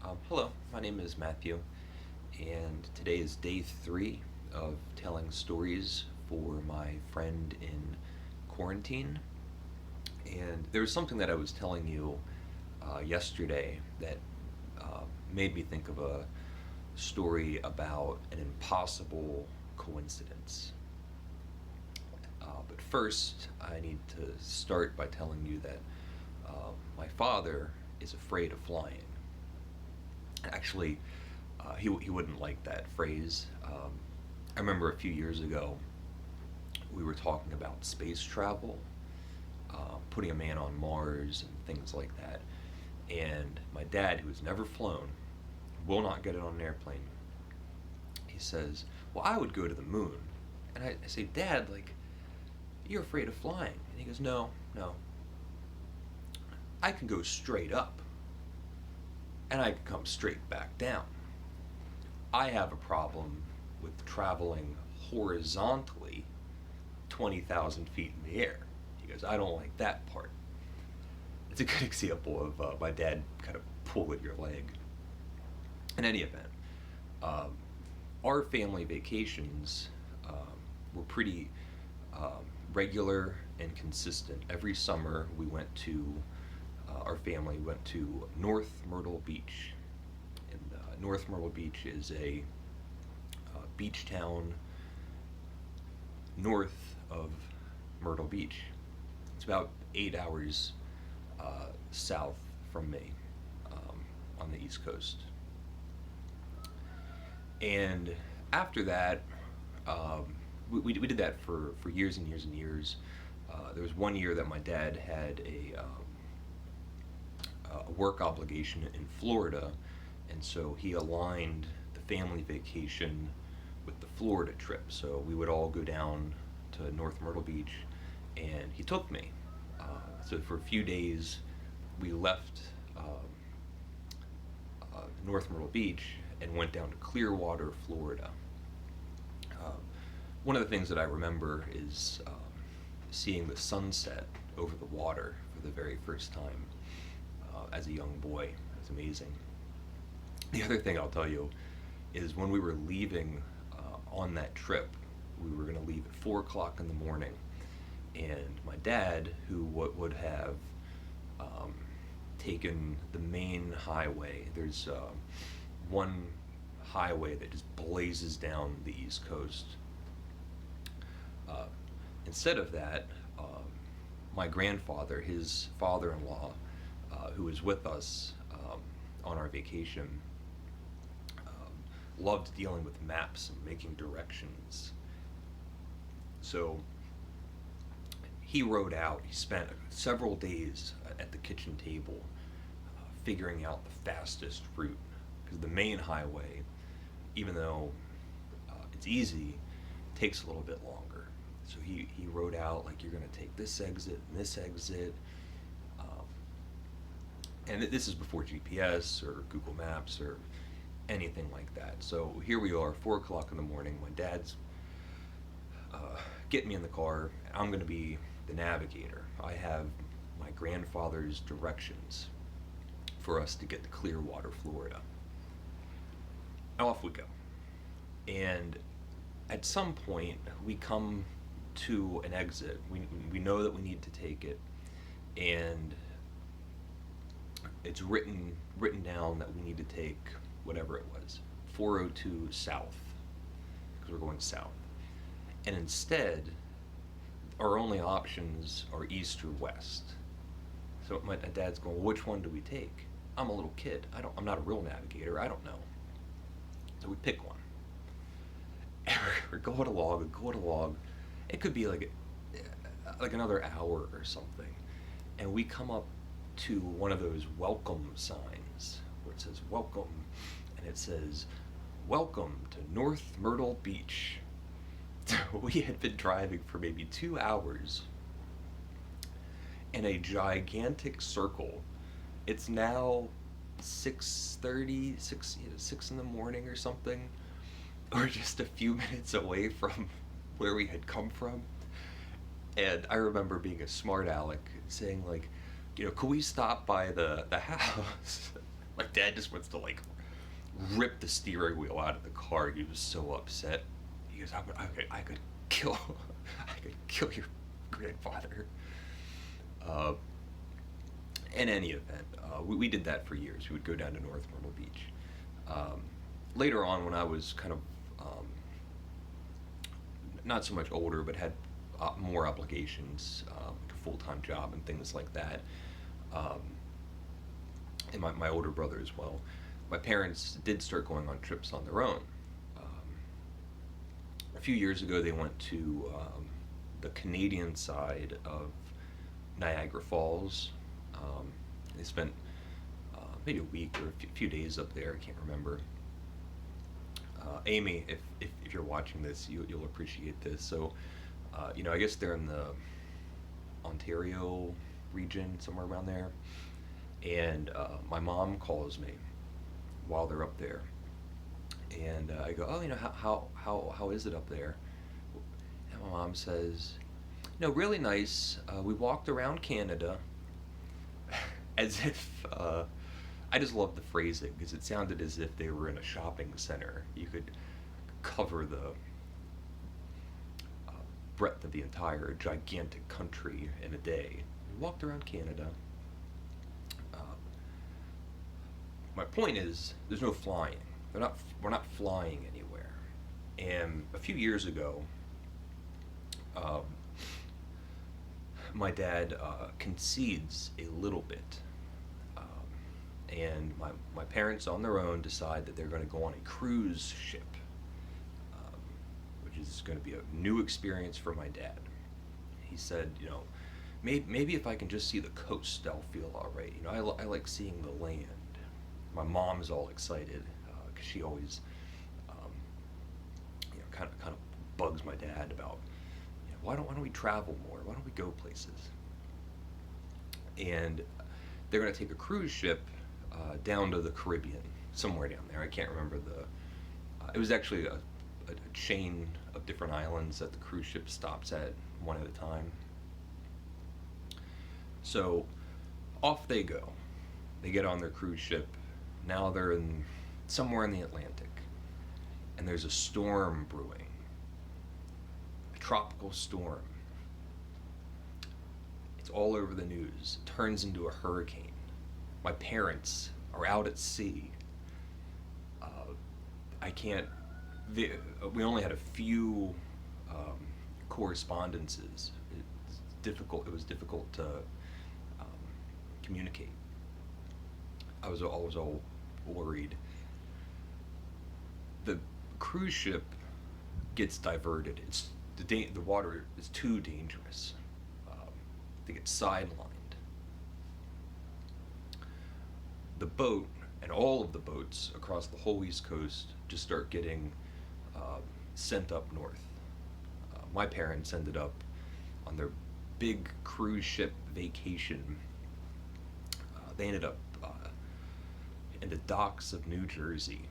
Hello, my name is Matthew, and today is day 3 of telling stories for my friend in quarantine. And there was something that I was telling you yesterday that made me think of a story about an impossible coincidence. But first, I need to start by telling you that my father is afraid of flying. Actually, he wouldn't like that phrase. I remember a few years ago, we were talking about space travel, putting a man on Mars and things like that. And my dad, who has never flown, will not get it on an airplane. He says, "Well, I would go to the moon." And I say, "Dad, like, you're afraid of flying." And he goes, "No, no. I can go straight up, and I can come straight back down. I have a problem with traveling horizontally 20,000 feet in the air." He goes, "I don't like that part." It's a good example of my dad kind of pull at your leg. In any event, um, our family vacations were pretty regular and consistent. Every summer we went to, our family went to North Myrtle Beach. And North Myrtle Beach is a beach town north of Myrtle Beach. It's about 8 hours south from me, on the East Coast. And after that, we did that for years and years and years. There was one year that my dad had a work obligation in Florida, and so he aligned the family vacation with the Florida trip. So we would all go down to North Myrtle Beach, and he took me. So for a few days, we left North Myrtle Beach and went down to Clearwater, Florida. Um, One of the things that I remember is seeing the sunset over the water for the very first time as a young boy. It was amazing. The other thing I'll tell you is when we were leaving on that trip, we were going to leave at 4 o'clock in the morning. And my dad, who would have taken the main highway, there's one highway that just blazes down the East Coast. Uh, Instead of that, my grandfather, his father-in-law, who was with us on our vacation, loved dealing with maps and making directions. So he spent several days at the kitchen table figuring out the fastest route. Because the main highway, even though it's easy, takes a little bit longer. So he wrote out, like, you're going to take this exit and this exit. And this is before GPS or Google Maps or anything like that. So here we are, 4 o'clock in the morning. My dad's getting me in the car. I'm going to be the navigator. I have my grandfather's directions for us to get to Clearwater, Florida. Off we go. And at some point, we come to an exit. We know that we need to take it, and it's written down that we need to take whatever it was, 402 south, because we're going south. And instead, our only options are east or west. So my dad's going, "Well, which one do we take?" I'm a little kid. I'm not a real navigator. I don't know. So we pick one. And we're going along. It could be like another hour or something. And we come up to one of those welcome signs where it says welcome, and it says, "Welcome to North Myrtle Beach." So we had been driving for maybe 2 hours in a gigantic circle. It's now 6:30, 6 in the morning or something. We're just a few minutes away from where we had come from. And I remember being a smart aleck saying, like, could we stop by the house? My dad just wants to like rip the steering wheel out of the car. He was so upset. He goes, I could kill, I could kill your grandfather. Uh, in any event, we did that for years. We would go down to North Myrtle Beach. Um, Later on, when I was kind of not so much older, but had more obligations, like a full-time job and things like that, um, and my older brother as well, my parents did start going on trips on their own. A few years ago, they went to the Canadian side of Niagara Falls. They spent maybe a week or a few days up there. I can't remember. Amy, if you're watching this, you'll appreciate this. So, I guess they're in the Ontario region, somewhere around there. And my mom calls me while they're up there, and I go, "Oh, how is it up there?" And my mom says, really nice. We walked around Canada, as if I just love the phrasing because it sounded as if they were in a shopping center. You could cover the breadth of the entire gigantic country in a day. We walked around Canada. My point is, there's no flying. We're not flying anywhere. And a few years ago, um, my dad concedes a little bit, and my parents on their own decide that they're going to go on a cruise ship, um, which is going to be a new experience for my dad. He said, maybe if I can just see the coast, I'll feel all right. I like seeing the land. My mom's all excited because she always, kind of bugs my dad about, why don't we travel more? Why don't we go places? And they're going to take a cruise ship down to the Caribbean, somewhere down there. I can't remember it was actually a chain of different islands that the cruise ship stops at one at a time. So off they go. They get on their cruise ship. Now they're somewhere in the Atlantic, and there's a storm brewing, a tropical storm. It's all over the news. It turns into a hurricane. My parents are out at sea. I can't. We only had a few correspondences. It's difficult. It was difficult to communicate. I was always all worried. The cruise ship gets diverted. The water is too dangerous. They get sidelined. The boat and all of the boats across the whole East Coast just start getting sent up north. My parents ended up on their big cruise ship vacation. They ended up in the docks of New Jersey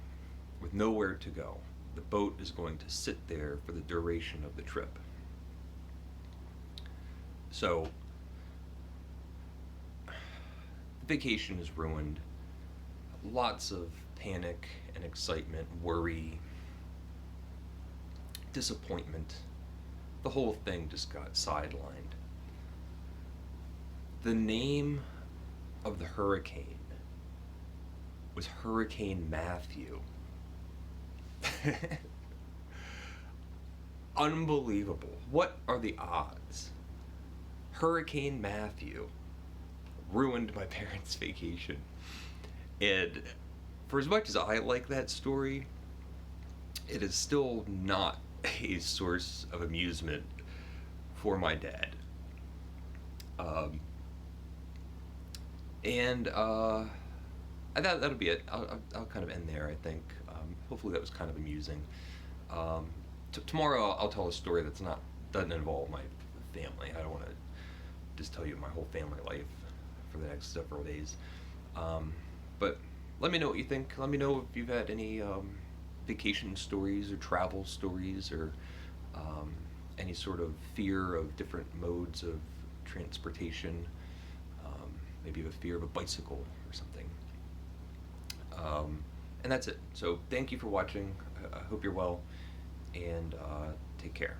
with nowhere to go. The boat is going to sit there for the duration of the trip. So, the vacation is ruined. Lots of panic and excitement, worry, disappointment. The whole thing just got sidelined. The name of the hurricane was Hurricane Matthew. Unbelievable. What are the odds? Hurricane Matthew ruined my parents' vacation. And for as much as I like that story, it is still not a source of amusement for my dad. That'll be it. I'll kind of end there, I think. Hopefully that was kind of amusing. Tomorrow I'll tell a story doesn't involve my family. I don't want to just tell you my whole family life for the next several days. But let me know what you think. Let me know if you've had any vacation stories or travel stories or any sort of fear of different modes of transportation. Maybe you have a fear of a bicycle or something. And that's it. So thank you for watching. I hope you're well, and take care.